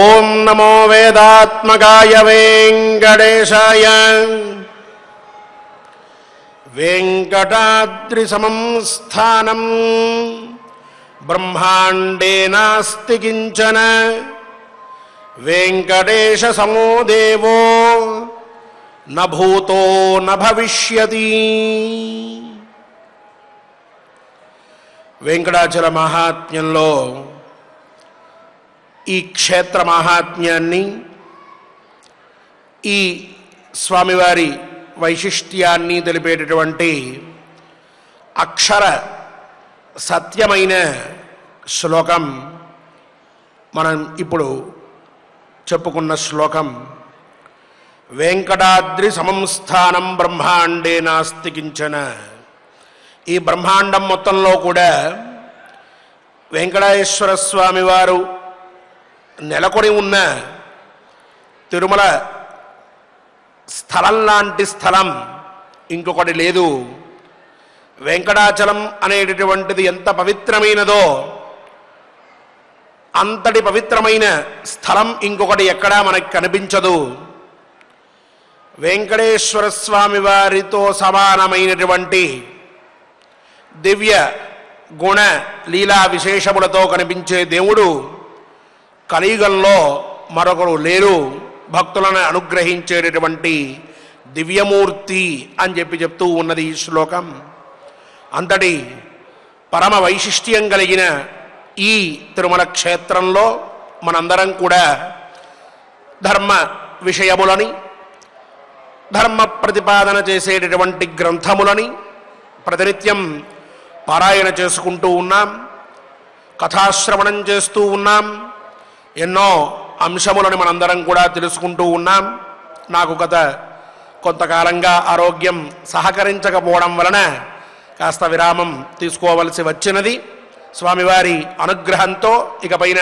ఓం నమో వేదాత్మకాయ వెంకటేశాయ. వెంకటాద్రి సమం స్థానం బ్రహ్మాండే నాస్తి కించన. వెంకటేశ సమో దేవో న భూతో న భవిష్యతి. వెంకటాచల మహాత్మ్యంలో ఈ క్షేత్ర మహాత్మ్యాన్ని, ఈ స్వామివారి వైశిష్ట్యాన్ని తెలిపేటటువంటి అక్షర సత్యమైన శ్లోకం మనం ఇప్పుడు చెప్పుకున్న శ్లోకం. వెంకటాద్రి సమంస్థానం బ్రహ్మాండే నాస్తి కించన. ఈ బ్రహ్మాండం మొత్తంలో కూడా వెంకటేశ్వర స్వామి వారు నెలకొని ఉన్న తిరుమల స్థలం లాంటి స్థలం ఇంకొకటి లేదు. వెంకటాచలం అనేటటువంటిది ఎంత పవిత్రమైనదో అంతటి పవిత్రమైన స్థలం ఇంకొకటి ఎక్కడా మనకి కనిపించదు. వెంకటేశ్వర స్వామి వారితో సమానమైనటువంటి దివ్య గుణ లీలా విశేషములతో కనిపించే దేవుడు కలియుగంలో మరొకరు లేరు. భక్తులను అనుగ్రహించేటటువంటి దివ్యమూర్తి అని చెప్తూ ఉన్నది ఈ శ్లోకం. అంతటి పరమ వైశిష్ట్యం కలిగిన ఈ తిరుమల క్షేత్రంలో మనందరం కూడా ధర్మ విషయములని, ధర్మ ప్రతిపాదన చేసేటటువంటి గ్రంథములని ప్రతినిత్యం పారాయణ చేసుకుంటూ ఉన్నాం, కథాశ్రవణం చేస్తూ ఉన్నాం, ఎన్నో అంశములను మనందరం కూడా తెలుసుకుంటూ ఉన్నాం. నాకు కొంతకాలంగా ఆరోగ్యం సహకరించకపోవడం వలన కాస్త విరామం తీసుకోవలసి వచ్చినది. స్వామివారి అనుగ్రహంతో ఇకపైన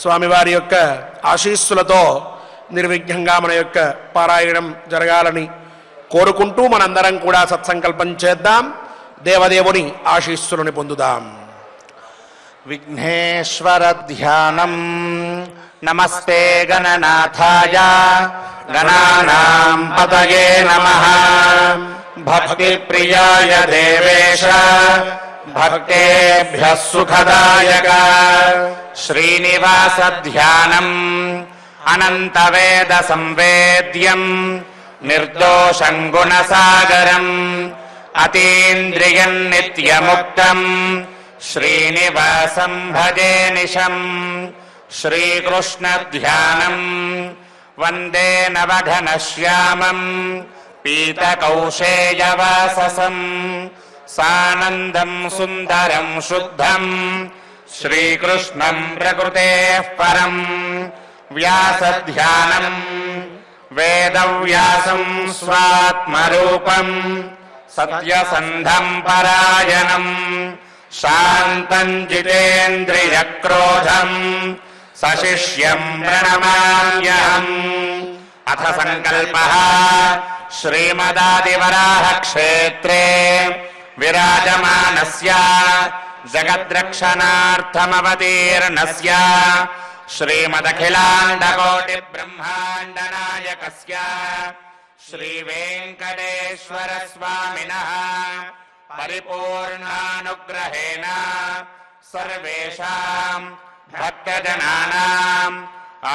స్వామివారి యొక్క ఆశీస్సులతో నిర్విఘ్నంగా మన యొక్క పారాయణం జరగాలని కోరుకుంటూ మనందరం కూడా సత్సంకల్పం చేద్దాం, దేవదేవుని ఆశీస్సులను పొందుదాం. విఘ్నేశ్వర ధ్యానం. నమస్తే గణనాథాయ గణానాం పతయే నమః. భక్తి ప్రియాయ దేవేశ భక్తేభ్యః సుఖదాయక. శ్రీనివాస ధ్యానం. అనంత వేద సంవేద్యం నిర్దోషం గుణసాగరం. అతీంద్రియం నిత్యముక్తం శ్రీనివాసం భజే నిశం. శ్రీకృష్ణ ధ్యానం. వందే నవఘనశ్యామం పీతకౌశేయవాససం. సానందం సుందరం శుద్ధం శ్రీకృష్ణం ప్రకృతేః పరం. వ్యాసధ్యానం. వేదవ్యాసం స్వాత్మరూపం సత్యసంధం పరాయణం. శాంతం జితేంద్రియక్రోధం సశిష్యం ప్రణమామ్యహం. అథ సంకల్పః. శ్రీమదాదివరాహ క్షేత్రే విరాజమానస్య జగద్రక్షణార్థమవతీర్ణస్య శ్రీమదఖిలాండకోటి బ్రహ్మాండ నాయకస్య శ్రీ వెంకటేశ్వర స్వామినః పరిపూర్ణానుగ్రహేణ సర్వేషాం భక్తజనానాం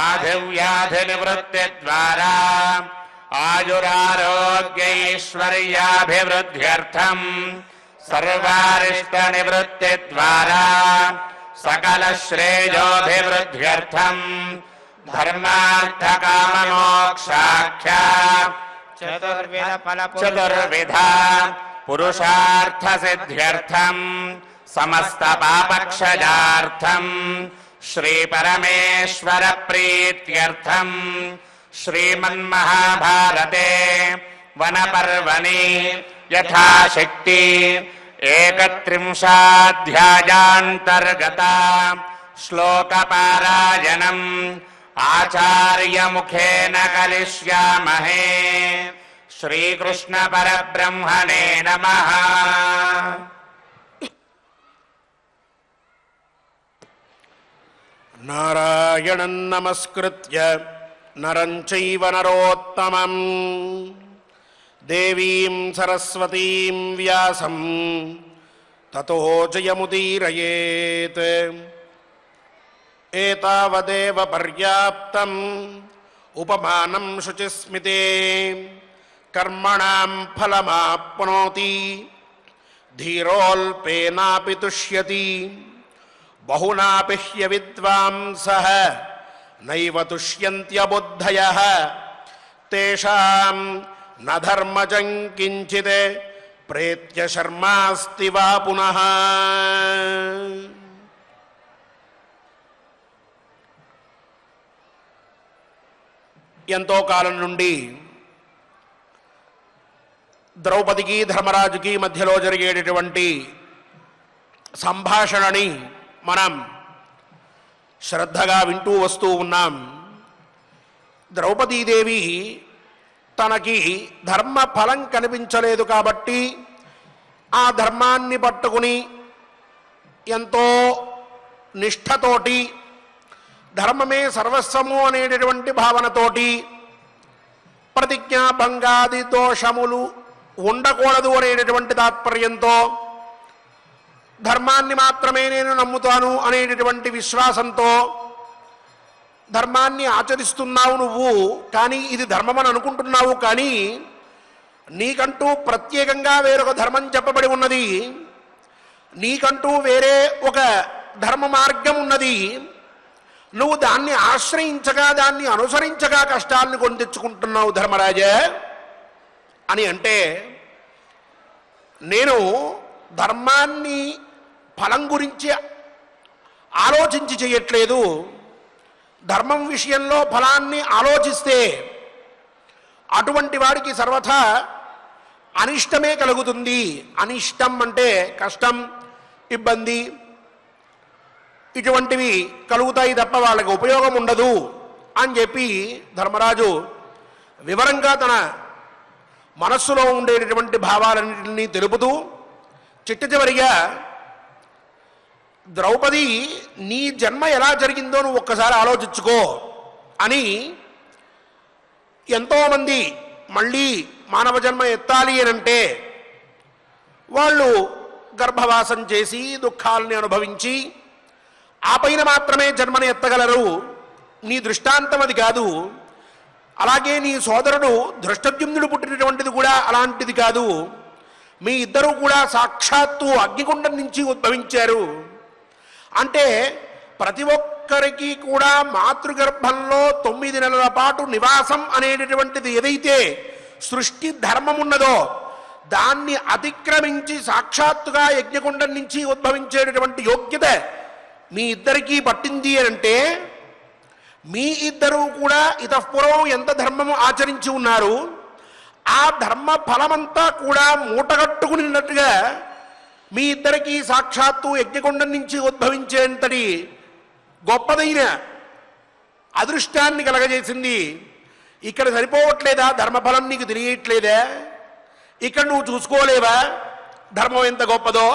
ఆధివ్యాధి నివృత్తి ద్వారా ఆయురారోగ్యైశ్వర్యాభివృద్ధ్యర్థం సర్వారిష్ట నివృత్తి ద్వారా సకల శ్రేయోభివృద్ధ్యర్థం ధర్మార్థ కామ మోక్షాఖ్య చతుర్విధ పురుషార్థ సిద్ధ్యర్థం సమస్త పాపక్షయార్థం శ్రీ పరమేశ్వర ప్రీత్యర్థం శ్రీమన్మహాభారతే వనపర్వణి యథాశక్తి 31 శ్లోకపారాయణం ఆచార్యముఖేన కలిష్యామహే. శ్రీకృష్ణ పరబ్రహ్మణే నమః. నారాయణం నమస్కృత్య నరం చైవ నరోత్తమం దేవీం సరస్వతీం వ్యాసం తతో జయముదీరయేత్. ఏతావదేవ పర్యాప్తం ఉపమానం శుచిస్మితే కర్మణాం ఫలమాప్నోతి ధీరోల్పేనాపి తుష్యతి బహునాపి హ్యవిద్వాంసః నైవ తుష్యంత్యబుద్ధయః తేషాం న ధర్మజం కించిత్ ప్రేత్య శర్మాస్తి వా పునః. ఎంతో కాలం నుండి ద్రౌపదికి ధర్మరాజుకి మధ్యలో జరిగేటటువంటి సంభాషణని మనం శ్రద్ధగా వింటూ వస్తూ ఉన్నాం. ద్రౌపదీదేవి తనకి ధర్మ ఫలం కనిపించలేదు కాబట్టి ఆ ధర్మాన్ని పట్టుకుని ఎంతో నిష్ఠతోటి ధర్మమే సర్వస్వము అనేటటువంటి భావనతోటి ప్రతిజ్ఞాభంగాది దోషములు ఉండకూడదు అనేటటువంటి తాత్పర్యంతో ధర్మాన్ని మాత్రమే నేను నమ్ముతాను అనేటటువంటి విశ్వాసంతో ధర్మాన్ని ఆచరిస్తున్నావు నువ్వు, కానీ ఇది ధర్మమని అనుకుంటున్నావు, కానీ నీకంటూ ప్రత్యేకంగా వేరొక ధర్మం చెప్పబడి ఉన్నది, నీకంటూ వేరే ఒక ధర్మ మార్గం ఉన్నది, నువ్వు దాన్ని ఆశ్రయించగా దాన్ని అనుసరించగా కష్టాలను కొని తెచ్చుకుంటున్నావు ధర్మరాజా అని అంటే, నేను ధర్మాన్ని ఫలం గురించి ఆలోచించి చేయట్లేదు, ధర్మం విషయంలో ఫలాన్ని ఆలోచిస్తే అటువంటి వాడికి సర్వథా అనిష్టమే కలుగుతుంది. అనిష్టం అంటే కష్టం, ఇబ్బంది ఇటువంటివి కలుగుతాయి తప్ప వాళ్ళకి ఉపయోగం ఉండదు అని చెప్పి ధర్మరాజు వివరంగా తన మనస్సులో ఉండేటటువంటి భావాలన్నింటినీ తెలుపుతూ చిట్ట చివరిగా ద్రౌపది నీ జన్మ ఎలా జరిగిందో నువ్వు ఒక్కసారి ఆలోచించుకో అని ఎంతోమంది మళ్ళీ మానవ జన్మ ఎత్తాలి అనంటే వాళ్ళు గర్భవాసం చేసి దుఃఖాలని అనుభవించి ఆ పైన మాత్రమే జన్మని ఎత్తగలరు. నీ దృష్టాంతం అది కాదు. అలాగే నీ సోదరుడు ధృష్టద్యుమ్నుడు పుట్టినటువంటిది కూడా అలాంటిది కాదు. మీ ఇద్దరూ కూడా సాక్షాత్తు అగ్నిగుండం నుంచి ఉద్భవించారు. అంటే ప్రతి ఒక్కరికి కూడా మాతృగర్భంలో 9 నెలల పాటు నివాసం అనేటటువంటిది ఏదైతే సృష్టి ధర్మం ఉన్నదో దాన్ని అతిక్రమించి సాక్షాత్తుగా యజ్ఞగుండం నుంచి ఉద్భవించేటటువంటి యోగ్యత మీ ఇద్దరికీ పట్టింది అంటే మీ ఇద్దరూ కూడా ఇతఃపూర్వం ఎంత ధర్మము ఆచరించి ఉన్నారు, ఆ ధర్మ ఫలమంతా కూడా మూటగట్టుకునిన్నట్టుగా మీ ఇద్దరికీ సాక్షాత్తు యజ్ఞగుండం నుంచి ఉద్భవించేంతటి గొప్పదైన అదృష్టాన్ని కలగజేసింది. ఇక్కడ సరిపోవట్లేదా? ధర్మఫలం నీకు తెలియట్లేదా? ఇక్కడ నువ్వు చూసుకోలేవా ధర్మం ఎంత గొప్పదో?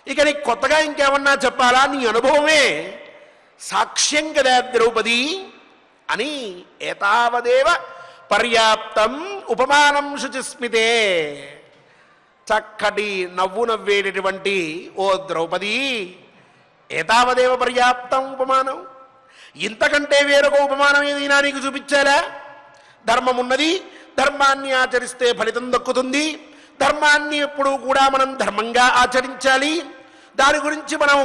ఇక నీకు కొత్తగా ఇంకేమన్నా చెప్పాలా? నీ అనుభవమే సాక్ష్యం కదా ద్రౌపది అని ఏతావదేవ పర్యాప్తం ఉపమానం శుచిస్మితే. చక్కటి నవ్వు నవ్వేటటువంటి ఓ ద్రౌపది, ఏతావదేవ పర్యాప్తం ఉపమానం, ఇంతకంటే వేరొక ఉపమానం ఏదైనా నీకు చూపించాలా? ధర్మం ఉన్నది, ధర్మాన్ని ఆచరిస్తే ఫలితం దక్కుతుంది, ధర్మాన్ని ఎప్పుడూ కూడా మనం ధర్మంగా ఆచరించాలి, దాని గురించి మనం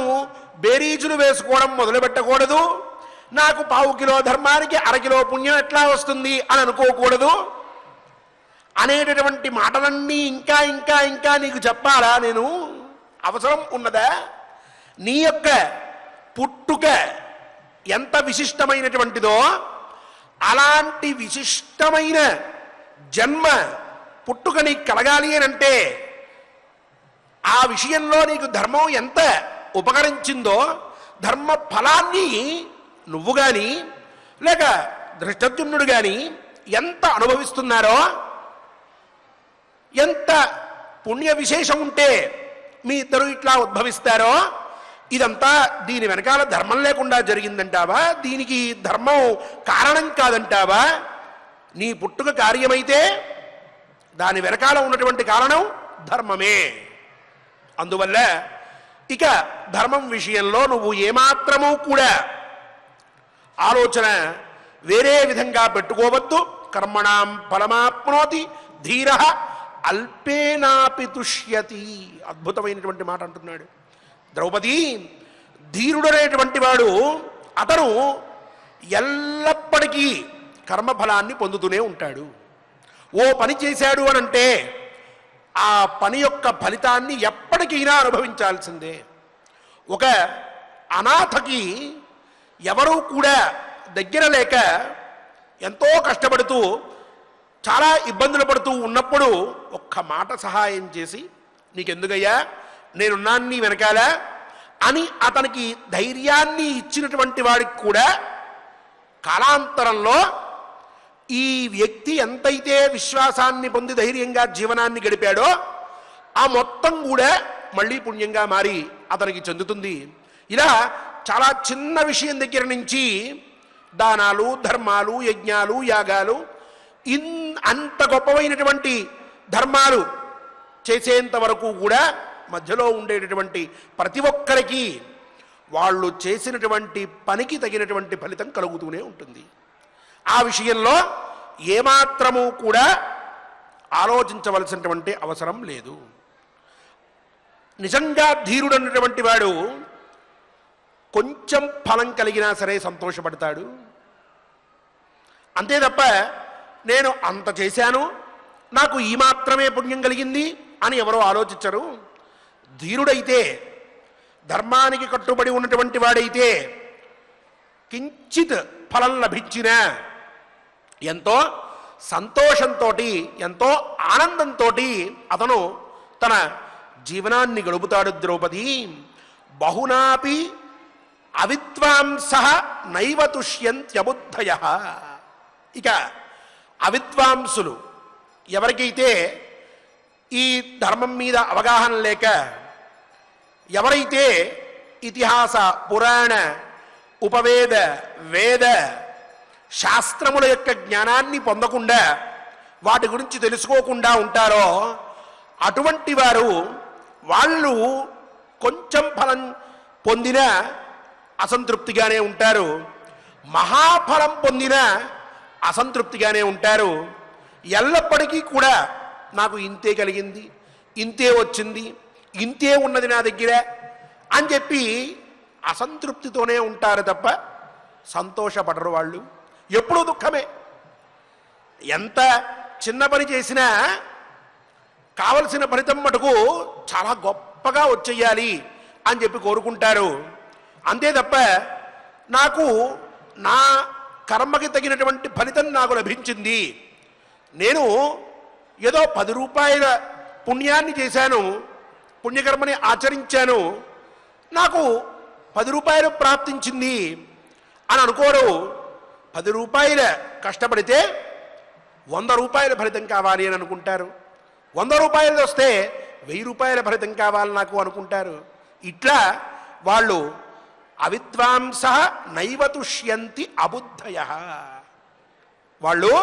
బేరీజులు వేసుకోవడం మొదలు పెట్టకూడదు. నాకు 1/4 కిలో ధర్మానికి 1/2 కిలో పుణ్యం ఎట్లా వస్తుంది అని అనుకోకూడదు అనేటటువంటి మాటలన్నీ ఇంకా ఇంకా ఇంకా నీకు చెప్పాలా? నేను అవసరం ఉన్నదా? నీ యొక్క పుట్టుక ఎంత విశిష్టమైనటువంటిదో అలాంటి విశిష్టమైన జన్మ పుట్టుక నీకు కలగాలి అని అంటే ఆ విషయంలో నీకు ధర్మం ఎంత ఉపకరించిందో, ధర్మ ఫలాన్ని నువ్వు కానీ లేక ధృష్టద్యుమ్నుడు కానీ ఎంత అనుభవిస్తున్నారో, ఎంత పుణ్య విశేషం ఉంటే మీ ఇద్దరు ఇట్లా ఉద్భవిస్తారో ఇదంతా దీని వెనకాల ధర్మం లేకుండా జరిగిందంటావా? దీనికి ధర్మం కారణం కాదంటావా? నీ పుట్టుక కార్యమైతే దాని వెనకాల ఉన్నటువంటి కారణం ధర్మమే. అందువల్ల ఇక ధర్మం విషయంలో నువ్వు ఏమాత్రమూ కూడా ఆలోచన వేరే విధంగా పెట్టుకోవద్దు. కర్మణాం ఫలమాప్నోతి ధీర అల్పేనాపి తుష్యతి. అద్భుతమైనటువంటి మాట అంటున్నాడు ద్రౌపది. ధీరుడనేటువంటి వాడు అతను ఎల్లప్పటికీ కర్మఫలాన్ని పొందుతూనే ఉంటాడు. ఓ పని చేశాడు అనంటే ఆ పని యొక్క ఫలితాన్ని ఎప్పటికైనా అనుభవించాల్సిందే. ఒక అనాథకి ఎవరూ కూడా దగ్గర లేక ఎంతో కష్టపడుతూ చాలా ఇబ్బందులు పడుతూ ఉన్నప్పుడు ఒక్క మాట సహాయం చేసి, నీకెందుకయ్యా నేనున్నాను నీ వెనకాల అని అతనికి ధైర్యాన్ని ఇచ్చినటువంటి వాడికి కూడా కాలాంతరంలో ఈ వ్యక్తి ఎంతైతే విశ్వాసాన్ని పొంది ధైర్యంగా జీవనాన్ని గడిపాడో ఆ మొత్తం కూడా మళ్ళీ పుణ్యంగా మారి అతనికి చెందుతుంది. ఇలా చాలా చిన్న విషయం దగ్గర నుంచి దానాలు, ధర్మాలు, యజ్ఞాలు, యాగాలు, అంత గొప్పవైనటువంటి ధర్మాలు చేసేంత వరకు కూడా మధ్యలో ఉండేటటువంటి ప్రతి ఒక్కరికి వాళ్ళు చేసినటువంటి పనికి తగినటువంటి ఫలితం కలుగుతూనే ఉంటుంది. ఆ విషయంలో ఏమాత్రము కూడా ఆలోచించవలసినటువంటి అవసరం లేదు. నిజంగా ధీరుడన్నటువంటి వాడు కొంచెం ఫలం కలిగినా సరే సంతోషపడతాడు. అంతే తప్ప నేను అంత చేశాను, నాకు ఈ మాత్రమే పుణ్యం కలిగింది అని ఎవరో ఆలోచించరు. ధీరుడైతే, ధర్మానికి కట్టుబడి ఉన్నటువంటి వాడైతే కించిత్ ఫలం లభించినా ఎంతో సంతోషంతో, ఎంతో ఆనందంతో అతను తన జీవనాన్ని గడుపుతాడు. ద్రౌపది బహునాపి అవిద్వాంస నైవ తుష్యంత్యబుద్ధయ. ఇక అవిద్వాంసులు ఎవరికైతే ఈ ధర్మం మీద అవగాహన లేక, ఎవరైతే ఇతిహాస, పురాణ, ఉపవేద, వేద శాస్త్రముల యొక్క జ్ఞానాన్ని పొందకుండా, వాటి గురించి తెలుసుకోకుండా ఉంటారో అటువంటి వారు వాళ్ళు కొంచెం ఫలం పొందిన అసంతృప్తిగానే ఉంటారు, మహాఫలం పొందిన అసంతృప్తిగానే ఉంటారు. ఎల్లప్పటికీ కూడా నాకు ఇంతే కలిగింది, ఇంతే వచ్చింది, ఇంతే ఉన్నది నా దగ్గర అని చెప్పి అసంతృప్తితోనే ఉంటారు తప్ప సంతోషపడరు. వాళ్ళు ఎప్పుడూ దుఃఖమే. ఎంత చిన్న పని చేసినా కావలసిన ఫలితం మటుకు చాలా గొప్పగా వచ్చేయాలి అని చెప్పి కోరుకుంటారు. అంతే తప్ప నాకు నా కర్మకి తగినటువంటి ఫలితం నాకు లభించింది, నేను ఏదో 10 రూపాయల పుణ్యాన్ని చేశాను, పుణ్యకర్మని ఆచరించాను, నాకు 10 రూపాయలు ప్రాప్తించింది అని అనుకోరు. 10 రూపాయల కష్టపడితే 100 రూపాయల ఫలితం కావాలి అని అనుకుంటారు. 100 రూపాయలు వస్తే 1000 రూపాయల ఫలితం కావాలి నాకు అనుకుంటారు. ఇట్లా వాళ్ళు అవిద్వాంస నైవ తుష్యంతి అబుద్ధయ. వాళ్ళు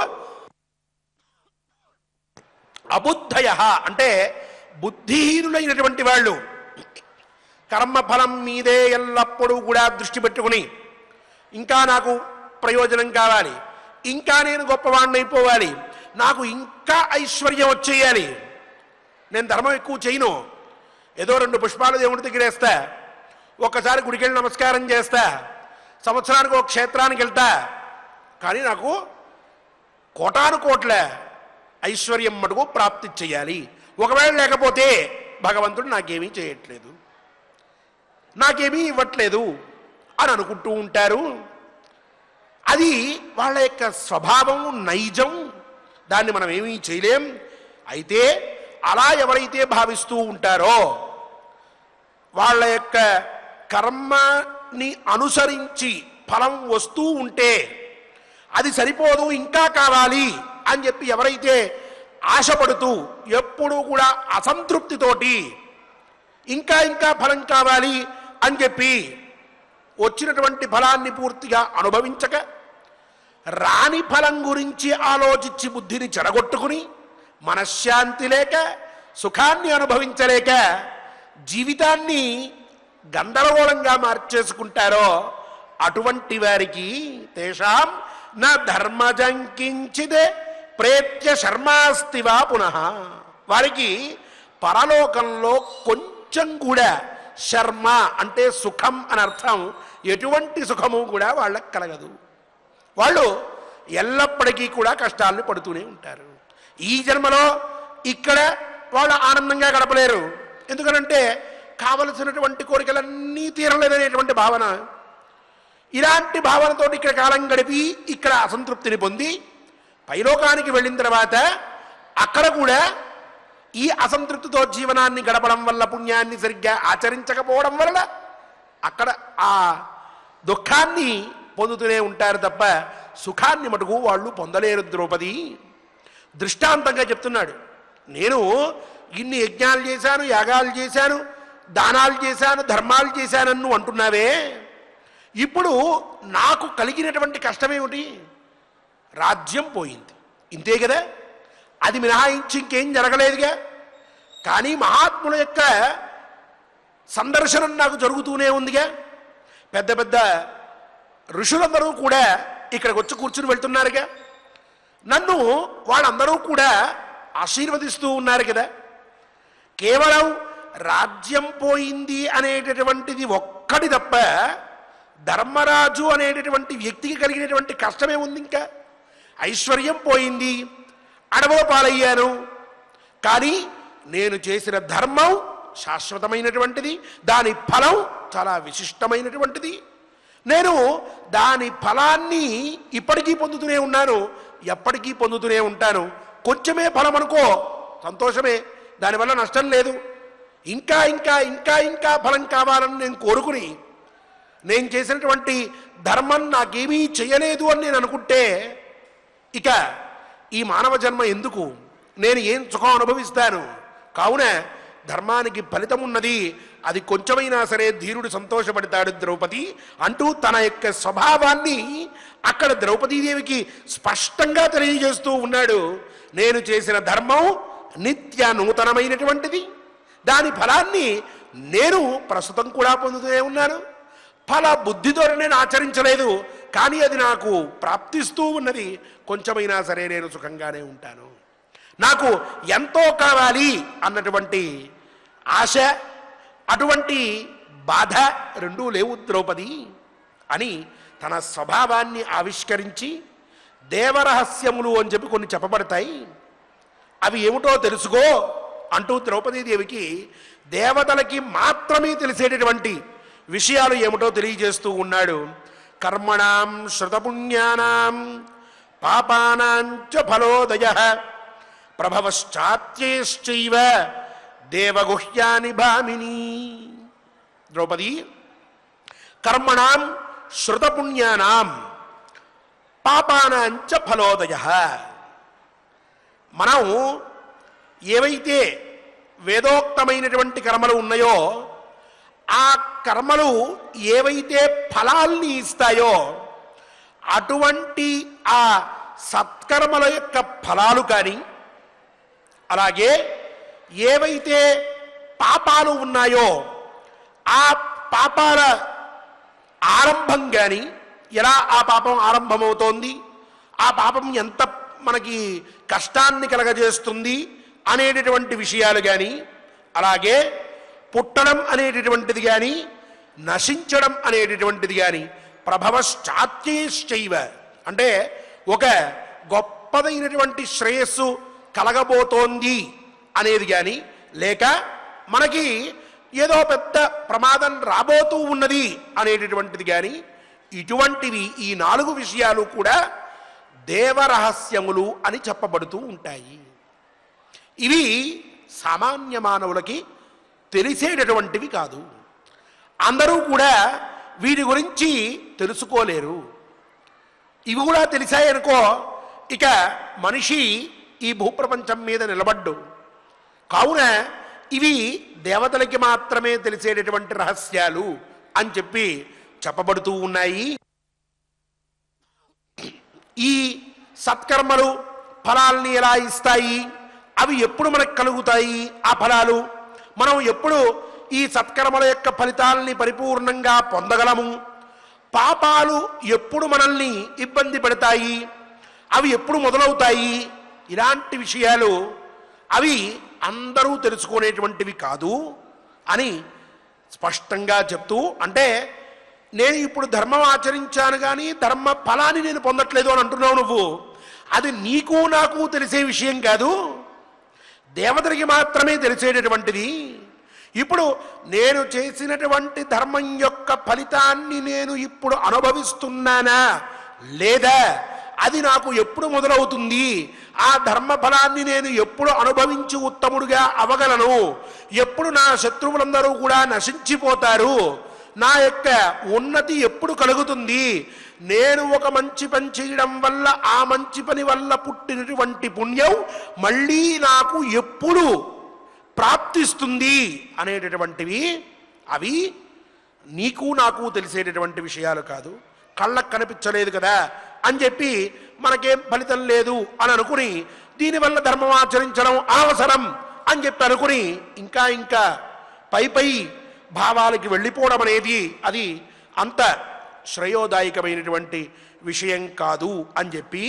అబుద్ధయ అంటే బుద్ధిహీనులైనటువంటి వాళ్ళు. కర్మఫలం మీదే ఎల్లప్పుడూ కూడా దృష్టి పెట్టుకుని, ఇంకా నాకు ప్రయోజనం కావాలి, ఇంకా నేను గొప్పవాడిని అయిపోవాలి, నాకు ఇంకా ఐశ్వర్యం వచ్చేయాలి, నేను ధర్మం ఎక్కువ చేయను, ఏదో 2 పుష్పాలు దేవుడి దగ్గర వేస్తా, ఒక్కసారి గుడికెళ్ళి నమస్కారం చేస్తా, సంవత్సరానికి ఒక క్షేత్రానికి వెళ్తా, కానీ నాకు కోటాను కోట్ల ఐశ్వర్యం మటుకు ప్రాప్తి చేయాలి. ఒకవేళ లేకపోతే భగవంతుడు నాకేమీ చేయట్లేదు, నాకేమీ ఇవ్వట్లేదు అని అనుకుంటూ ఉంటారు. అది వాళ్ళ యొక్క స్వభావం, నైజం. దాన్ని మనం ఏమీ చేయలేం. అయితే అలా ఎవరైతే భావిస్తూ ఉంటారో వాళ్ళ యొక్క కర్మని అనుసరించి ఫలం వస్తూ ఉంటే అది సరిపోదు, ఇంకా కావాలి అని చెప్పి ఎవరైతే ఆశపడుతూ ఎప్పుడూ కూడా అసంతృప్తితోటి ఇంకా ఇంకా ఫలం కావాలి అని చెప్పి వచ్చినటువంటి ఫలాన్ని పూర్తిగా అనుభవించక రాని ఫలం గురించి ఆలోచించి బుద్ధిని చెడగొట్టుకుని మనశ్శాంతి లేక సుఖాన్ని అనుభవించలేక జీవితాన్ని గందరగోళంగా మార్చేసుకుంటారో అటువంటి వారికి తేషాం నా ధర్మజం కించిత్ ప్రేత్య శర్మాస్తివా పునః వారికి పరలోకంలో కొంచెం కూడా శర్మ అంటే సుఖం అని అర్థం, ఎటువంటి సుఖము కూడా వాళ్ళకి కలగదు. వాళ్ళు ఎల్లప్పటికీ కూడా కష్టాలను పడుతూనే ఉంటారు. ఈ జన్మలో ఇక్కడ వాళ్ళు ఆనందంగా గడపలేరు. ఎందుకనంటే కావలసినటువంటి కోరికలన్నీ తీరలేదనేటువంటి భావన. ఇలాంటి భావనతో ఇక్కడ కాలం గడిపి ఇక్కడ అసంతృప్తిని పొంది పైలోకానికి వెళ్ళిన తర్వాత అక్కడ కూడా ఈ అసంతృప్తితో జీవనాన్ని గడపడం వల్ల, పుణ్యాన్ని సరిగ్గా ఆచరించకపోవడం వల్ల అక్కడ ఆ దుఃఖాన్ని పొందుతూనే ఉంటారు తప్ప సుఖాన్ని మటుకు వాళ్ళు పొందలేరు. ద్రౌపది దృష్టాంతంగా చెప్తున్నాడు. నేను ఇన్ని యజ్ఞాలు చేశాను, యాగాలు చేశాను, దానాలు చేశాను, ధర్మాలు చేశానన్ను అంటున్నావే, ఇప్పుడు నాకు కలిగినటువంటి కష్టమేమిటి? రాజ్యం పోయింది, ఇంతే కదా, అది మినహాయించి ఇంకేం జరగలేదుగా. కానీ మహాత్ముల యొక్క సందర్శనం నాకు జరుగుతూనే ఉందిగా. పెద్ద పెద్ద ఋషులందరూ కూడా ఇక్కడికి వచ్చి కూర్చుని వెళ్తున్నారుగా. నన్ను వాళ్ళందరూ కూడా ఆశీర్వదిస్తూ ఉన్నారు కదా. కేవలం రాజ్యం పోయింది అనేటటువంటిది ఒక్కటి తప్ప ధర్మరాజు అనేటటువంటి వ్యక్తికి కలిగినటువంటి కష్టమే ఉంది. ఇంకా ఐశ్వర్యం పోయింది, అడవుల పాలయ్యాను, కానీ నేను చేసిన ధర్మం శాశ్వతమైనటువంటిది, దాని ఫలం చాలా విశిష్టమైనటువంటిది. నేను దాని ఫలాన్ని ఇప్పటికీ పొందుతూనే ఉన్నాను, ఎప్పటికీ పొందుతూనే ఉంటాను. కొంచెమే ఫలం అనుకో, సంతోషమే, దానివల్ల నష్టం లేదు. ఇంకా ఇంకా ఇంకా ఇంకా ఫలం కావాలని నేను కోరుకుని నేను చేసినటువంటి ధర్మం నాకేమీ చేయలేదు అని నేను అనుకుంటే ఇక ఈ మానవ జన్మ ఎందుకు? నేను ఏం సుఖం అనుభవిస్తాను? కావున ధర్మానికి ఫలితం ఉన్నది, అది కొంచెమైనా సరే ధీరుడు సంతోషపడతాడు ద్రౌపది అంటూ తన యొక్క స్వభావాన్ని అక్కడ ద్రౌపదీదేవికి స్పష్టంగా తెలియజేస్తూ ఉన్నాడు. నేను చేసిన ధర్మం నిత్య నూతనమైనటువంటిది, దాని ఫలాన్ని నేను ప్రస్తుతం కూడా పొందుతూనే ఉన్నాను. ఫల బుద్ధితో నేను ఆచరించలేదు, కానీ అది నాకు ప్రాప్తిస్తూ ఉన్నది. కొంచెమైనా సరే నేను సుఖంగానే ఉంటాను. నాకు ఎంతో కావాలి అన్నటువంటి ఆశ, అటువంటి బాధ రెండూ లేవు ద్రౌపది అని తన స్వభావాన్ని ఆవిష్కరించి, దేవరహస్యములు అని చెప్పి కొన్ని చెప్పబడతాయి, అవి ఏమిటో తెలుసుకో అంటూ ద్రౌపదీదేవికి దేవతలకి మాత్రమే తెలిసేటటువంటి విషయాలు ఏమిటో తెలియజేస్తూ ఉన్నాడు. కర్మణాం శ్రుతపుణ్యానాం పాపానాంచ ఫలోదయ ప్రభవశ్చాత్యేశ్చైవ దేవగుహ్యాని భామిని. ద్రౌపది, కర్మణాం శ్రుతపుణ్యానాం పాపానాంచ ఫలోదయ. మనం ఏవైతే వేదోక్తమైనటువంటి కర్మలు ఉన్నాయో ఆ కర్మలు ఏవైతే ఫలాల్ని ఇస్తాయో అటువంటి ఆ సత్కర్మల యొక్క ఫలాలు కానీ, అలాగే ఏవైతే పాపాలు ఉన్నాయో ఆ పాపాల ఆరంభం కానీ, ఎలా ఆ పాపం ఆరంభమవుతోంది, ఆ పాపం ఎంత మనకి కష్టాన్ని కలగజేస్తుంది అనేటటువంటి విషయాలు కానీ, అలాగే పుట్టడం అనేటటువంటిది కానీ, నశించడం అనేటటువంటిది కానీ, ప్రభవశ్చాత్యేశ్చైవ అంటే ఒక గొప్పదైనటువంటి శ్రేయస్సు కలగబోతోంది అనేది కానీ, లేక మనకి ఏదో పెద్ద ప్రమాదం రాబోతూ ఉన్నది అనేటటువంటిది కానీ, ఇటువంటివి ఈ 4 విషయాలు కూడా దేవరహస్యములు అని చెప్పబడుతూ ఉంటాయి. ఇవి సామాన్య మానవులకి తెలిసేటటువంటివి కాదు. అందరూ కూడా వీటి గురించి తెలుసుకోలేరు. ఇవి కూడా తెలిసాయనుకో ఇక మనిషి ఈ భూప్రపంచం మీద నిలబడ్డు. కావున ఇవి దేవతలకి మాత్రమే తెలిసేటటువంటి రహస్యాలు అని చెప్పి చెప్పబడుతూ ఉన్నాయి. ఈ సత్కర్మలు ఫలాల్ని ఎలా ఇస్తాయి, అవి ఎప్పుడు మనకు కలుగుతాయి, ఆ ఫలాలు మనం ఎప్పుడు ఈ సత్కర్మల యొక్క ఫలితాలని పరిపూర్ణంగా పొందగలము, పాపాలు ఎప్పుడు మనల్ని ఇబ్బంది పెడతాయి, అవి ఎప్పుడు మొదలవుతాయి, ఇలాంటి విషయాలు అవి అందరూ తెలుసుకునేటువంటివి కాదు అని స్పష్టంగా చెప్తూ, అంటే నేను ఇప్పుడు ధర్మం ఆచరించాను కానీ ధర్మ ఫలాన్ని నేను పొందట్లేదు అని అంటున్నావు నువ్వు. అది నీకు నాకు తెలిసే విషయం కాదు, దేవతలకి మాత్రమే తెలిసేటటువంటిది. ఇప్పుడు నేను చేసినటువంటి ధర్మం యొక్క ఫలితాన్ని నేను ఇప్పుడు అనుభవిస్తున్నానా లేదా, అది నాకు ఎప్పుడు మొదలవుతుంది, ఆ ధర్మ ఫలాన్ని నేను ఎప్పుడు అనుభవించి ఉత్తముడుగా అవగలను, ఎప్పుడు నా శత్రువులందరూ కూడా నశించిపోతారు, నా యొక్క ఉన్నతి ఎప్పుడు కలుగుతుంది, నేను ఒక మంచి పని చేయడం వల్ల ఆ మంచి పని వల్ల పుట్టినటువంటి పుణ్యం మళ్ళీ నాకు ఎప్పుడు ప్రాప్తిస్తుంది అనేటటువంటివి అవి నీకు నాకు తెలిసేటటువంటి విషయాలు కాదు. కళ్ళకు కనిపించలేదు కదా అని చెప్పి మనకేం ఫలితం లేదు అని అనుకుని దీనివల్ల ధర్మం ఆచరించడం అవసరం అని చెప్పి అనుకుని ఇంకా ఇంకా పై భావాలకి వెళ్ళిపోవడం అనేది అది అంత శ్రేయోదాయకమైనటువంటి విషయం కాదు అని చెప్పి,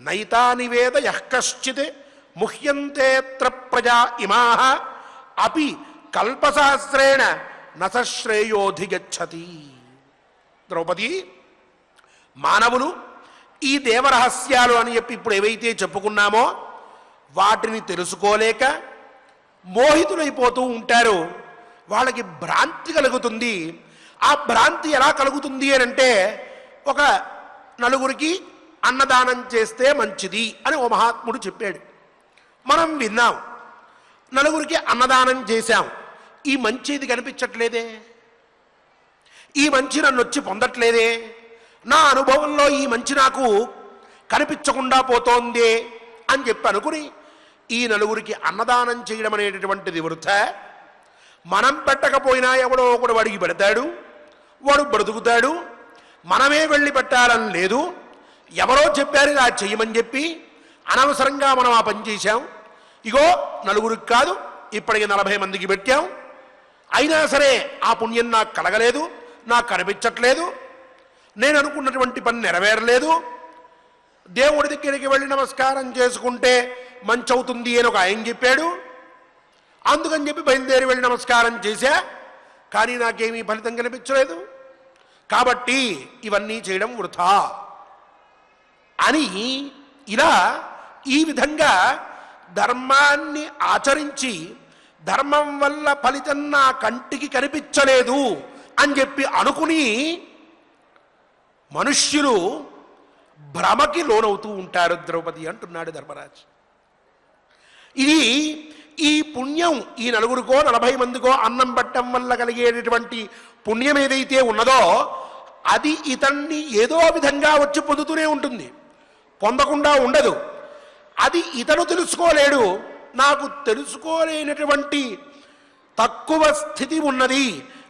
నైతానివేద యః కశ్చిత్ ముహ్యంతేత్ర ప్రజా ఇమాః అపి కల్పసహస్రేణ నశ్రేయోధిగచ్చతి. ద్రౌపది, మానవులు ఈ దేవరహస్యాలు అని చెప్పి ఇప్పుడు ఏవైతే చెప్పుకున్నామో వాటిని తెలుసుకోలేక మోహితులైపోతూ ఉంటారు. వాళ్ళకి భ్రాంతి కలుగుతుంది. ఆ భ్రాంతి ఎలా కలుగుతుంది అని అంటే, ఒక నలుగురికి అన్నదానం చేస్తే మంచిది అని ఓ మహాత్ముడు చెప్పాడు. మనం విన్నాం, నలుగురికి అన్నదానం చేశాం, ఈ మంచిది కనిపించట్లేదే, ఈ మంచి నన్ను వచ్చి పొందట్లేదే, నా అనుభవంలో ఈ మంచి నాకు కనిపించకుండా పోతోందే అని చెప్పి అనుకుని ఈ నలుగురికి అన్నదానం చేయడం అనేటటువంటిది వృథ. మనం పెట్టకపోయినా ఎవడో ఒకడు వాడికి పెడతాడు, వాడు బ్రతుకుతాడు. మనమే వెళ్ళి పెట్టాలని లేదు, ఎవరో చెప్పారు ఆ చెయ్యమని చెప్పి అనవసరంగా మనం ఆ పని చేశాం. ఇగో నలుగురికి కాదు ఇప్పటికి 40 మందికి పెట్టాం, అయినా సరే ఆ పుణ్యం నాకు కలగలేదు, నాకు కనిపించట్లేదు, నేను అనుకున్నటువంటి పని నెరవేరలేదు. దేవుడి దగ్గరికి వెళ్ళి నమస్కారం చేసుకుంటే మంచి అవుతుంది అని ఒక ఆయన చెప్పాడు, అందుకని చెప్పి బయలుదేరి వెళ్ళి నమస్కారం చేశా, కానీ నాకేమీ ఫలితం కనిపించలేదు, కాబట్టి ఇవన్నీ చేయడం వృథా అని ఇలా ఈ విధంగా ధర్మాన్ని ఆచరించి ధర్మం వల్ల ఫలితం నా కంటికి కనిపించలేదు అని చెప్పి అనుకుని మనుష్యులు భ్రమకి లోనవుతూ ఉంటారు ద్రౌపది అంటున్నాడు ధర్మరాజు. ఇది ఈ పుణ్యం ఈ నలుగురికో 40 మందికో అన్నం పెట్టడం వల్ల కలిగేటటువంటి పుణ్యం ఏదైతే ఉన్నదో అది ఇతన్ని ఏదో విధంగా వచ్చి పొందుతూనే ఉంటుంది, పొందకుండా ఉండదు. అది ఇతను తెలుసుకోలేడు. నాకు తెలుసుకోలేనటువంటి తక్కువ స్థితి ఉన్నది,